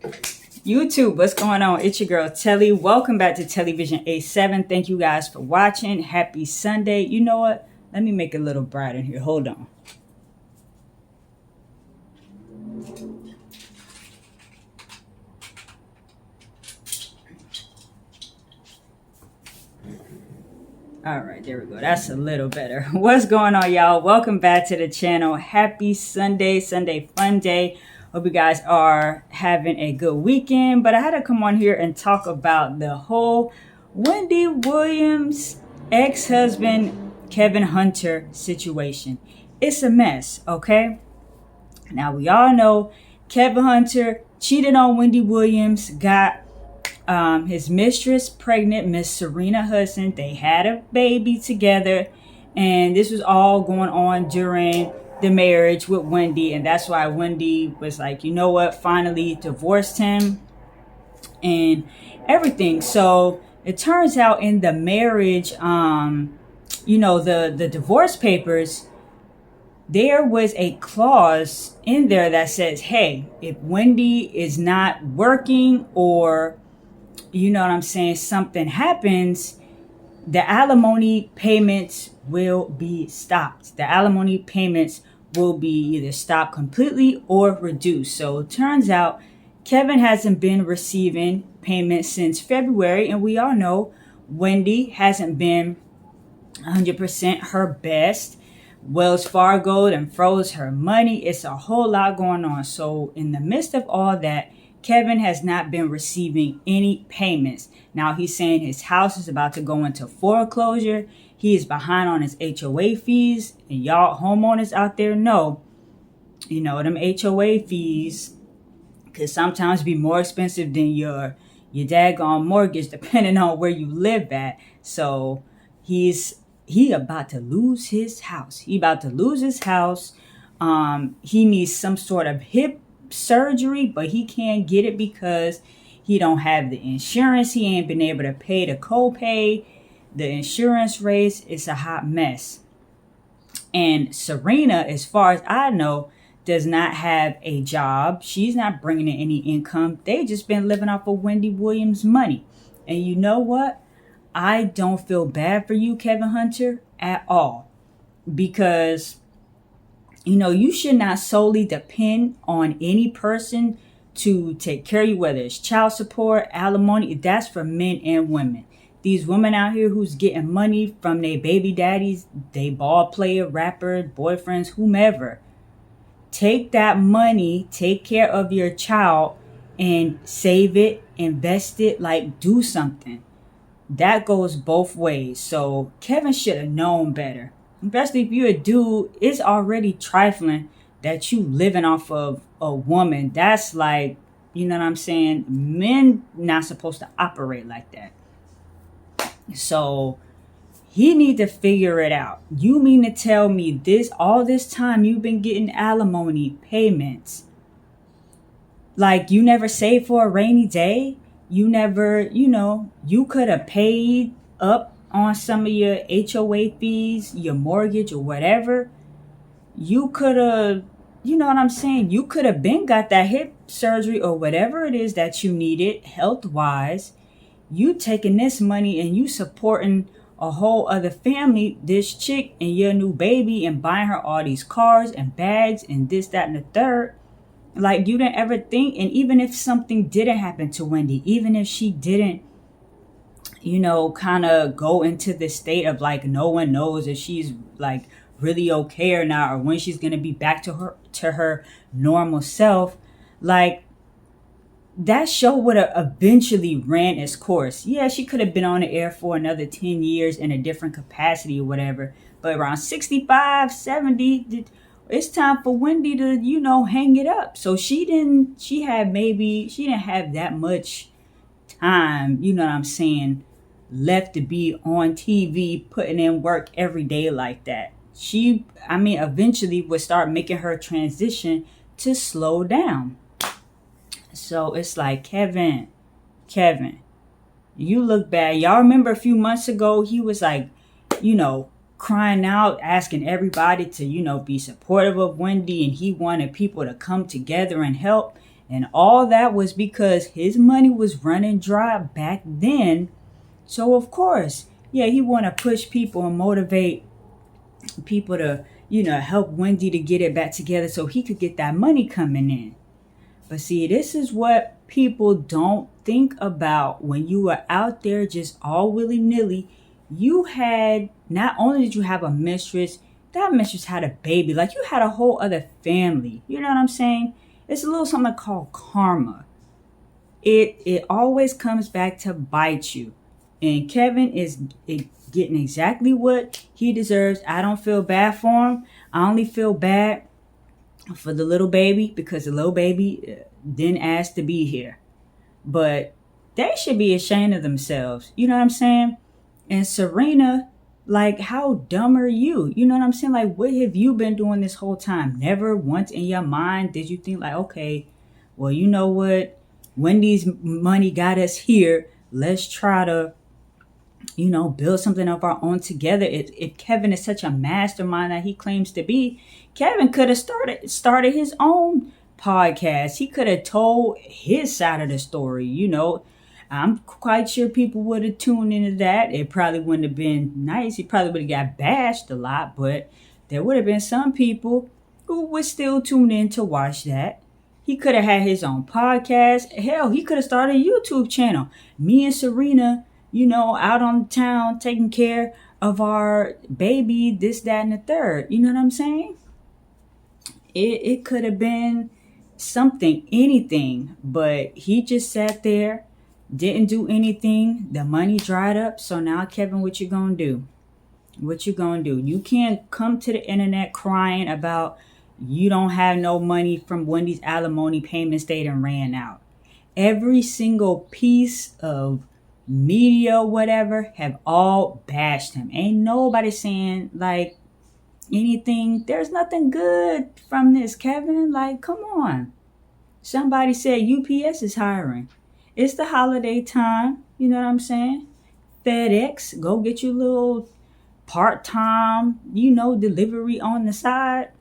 YouTube, what's going on? It's your girl Telly. Welcome back to TelliVision87. Thank you guys for watching. Happy Sunday. You know what? Let me make it a little brighter in here. Hold on. All right, there we go. That's a little better. What's going on, y'all? Welcome back to the channel. Happy Sunday, Sunday fun day. Hope you guys are having a good weekend. But I had to come on here and talk about the whole Wendy Williams ex-husband Kevin Hunter situation. It's a mess, okay? Now, we all know Kevin Hunter cheated on Wendy Williams, got his mistress pregnant, Miss Serena Hudson. They had a baby together, and this was all going on during the marriage with Wendy, and that's why Wendy was like, you know what, finally divorced him and everything. So it turns out in the marriage, the divorce papers, there was a clause in there that says, hey, if Wendy is not working or something happens, the alimony payments will be stopped. The alimony payments will be either stopped completely or reduced. So it turns out Kevin hasn't been receiving payments since February, and we all know Wendy hasn't been 100% her best. Wells Fargo and froze her money. It's a whole lot going on. So in the midst of all that, Kevin has not been receiving any payments. Now he's saying his house is about to go into foreclosure. He is behind on his HOA fees. And y'all homeowners out there know, them HOA fees could sometimes be more expensive than your daggone mortgage, depending on where you live at. So he about to lose his house. He needs some sort of hip surgery, but he can't get it because he don't have the insurance. He ain't been able to pay the copay. The insurance rates, it's a hot mess. And Serena, as far as I know, does not have a job. She's not bringing in any income. They just been living off of Wendy Williams' money. And you know what? I don't feel bad for you, Kevin Hunter, at all, because you should not solely depend on any person to take care of you, whether it's child support, alimony. That's for men and women. These women out here who's getting money from their baby daddies, they ball player, rapper, boyfriends, whomever. Take that money, take care of your child, and save it, invest it, do something. That goes both ways. So Kevin should have known better. Especially if you're a dude, it's already trifling that you living off of a woman. That's like, men not supposed to operate like that. So he need to figure it out. You mean to tell me all this time you've been getting alimony payments? Like you never saved for a rainy day? You never, you could have paid up on some of your HOA fees, your mortgage or whatever. You could have, you could have been got that hip surgery or whatever it is that you needed health-wise. You taking this money and you supporting a whole other family, this chick and your new baby, and buying her all these cars and bags and this, that, and the third. Like you didn't ever think, and even if something didn't happen to Wendy, even if she didn't, kind of go into the state of like no one knows if she's like really okay or not, or when she's going to be back to her normal self, like that show would have eventually ran its course. Yeah, she could have been on the air for another 10 years in a different capacity or whatever, but around 65, 70, it's time for Wendy to, hang it up. So she didn't have that much time, left to be on TV, putting in work every day like that. Eventually would start making her transition to slow down. So it's like, Kevin, you look bad. Y'all remember a few months ago, he was like, crying out, asking everybody to, be supportive of Wendy, and he wanted people to come together and help. And all that was because his money was running dry back then. So of course, yeah, he want to push people and motivate people to, help Wendy to get it back together so he could get that money coming in. But see, this is what people don't think about when you are out there just all willy-nilly. Not only did you have a mistress, that mistress had a baby. Like, you had a whole other family. You know what I'm saying? It's a little something called karma. It always comes back to bite you. And Kevin is getting exactly what he deserves. I don't feel bad for him. I only feel bad for the little baby because the little baby didn't ask to be here. But they should be ashamed of themselves. You know what I'm saying? And Serena, like, how dumb are you? You know what I'm saying? Like, what have you been doing this whole time? Never once in your mind did you think like, okay, well, you know what? Wendy's money got us here. Let's try to, build something of our own together. If Kevin is such a mastermind that he claims to be, Kevin could have started his own podcast. He could have told his side of the story, I'm quite sure people would have tuned into that. It probably wouldn't have been nice. He probably would have got bashed a lot, but there would have been some people who would still tune in to watch that. He could have had his own podcast. Hell, he could have started a YouTube channel. Me and Serena, out on the town taking care of our baby, this, that, and the third. You know what I'm saying? It could have been something, anything, but he just sat there, didn't do anything. The money dried up. So now, Kevin, what you gonna do? What you gonna do? You can't come to the internet crying about you don't have no money from Wendy's alimony payments they done ran out. Every single piece of media, whatever, have all bashed him. Ain't nobody saying like anything. There's nothing good from this, Kevin. Like, come on. Somebody said UPS is hiring. It's the holiday time. You know what I'm saying? FedEx, go get your little part-time, delivery on the side.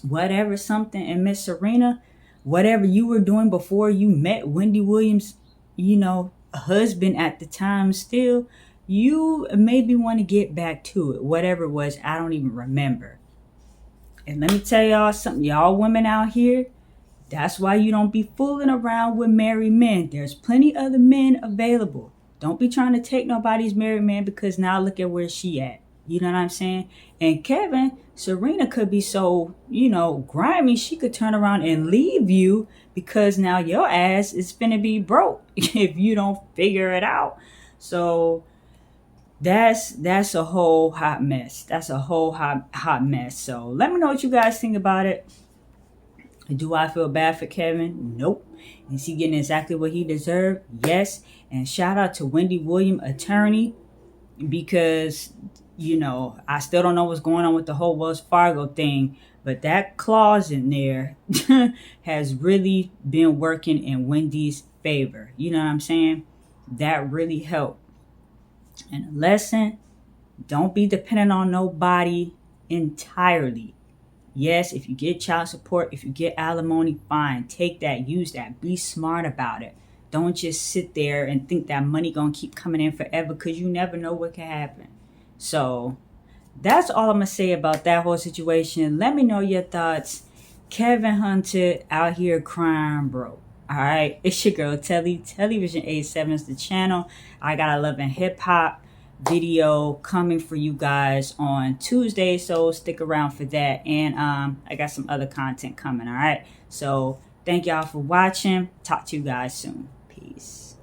Whatever, something. And Miss Serena, whatever you were doing before you met Wendy Williams, husband at the time still, you maybe want to get back to it. Whatever it was, I don't even remember. And let me tell y'all something. Y'all women out here, that's why you don't be fooling around with married men. There's plenty other men available. Don't be trying to take nobody's married man because now look at where she at. You know what I'm saying? And Kevin, Serena could be so, grimy, she could turn around and leave you because now your ass is finna be broke if you don't figure it out. So that's a whole hot mess. That's a whole hot mess. So let me know what you guys think about it. Do I feel bad for Kevin? Nope. Is he getting exactly what he deserved? Yes. And shout out to Wendy Williams, attorney, because, I still don't know what's going on with the whole Wells Fargo thing, but that clause in there has really been working in Wendy's favor. You know what I'm saying? That really helped. And a lesson, don't be dependent on nobody entirely. Yes, if you get child support, if you get alimony, fine. Take that, use that. Be smart about it. Don't just sit there and think that money gonna keep coming in forever because you never know what can happen. So that's all I'm gonna say about that whole situation. Let me know your thoughts. Kevin Hunter out here crying broke. All right, it's your girl TelliVision87 is the channel. I got a Love and Hip Hop video coming for you guys on Tuesday, so stick around for that. And I got some other content coming. All right, so thank y'all for watching. Talk to you guys soon. Peace.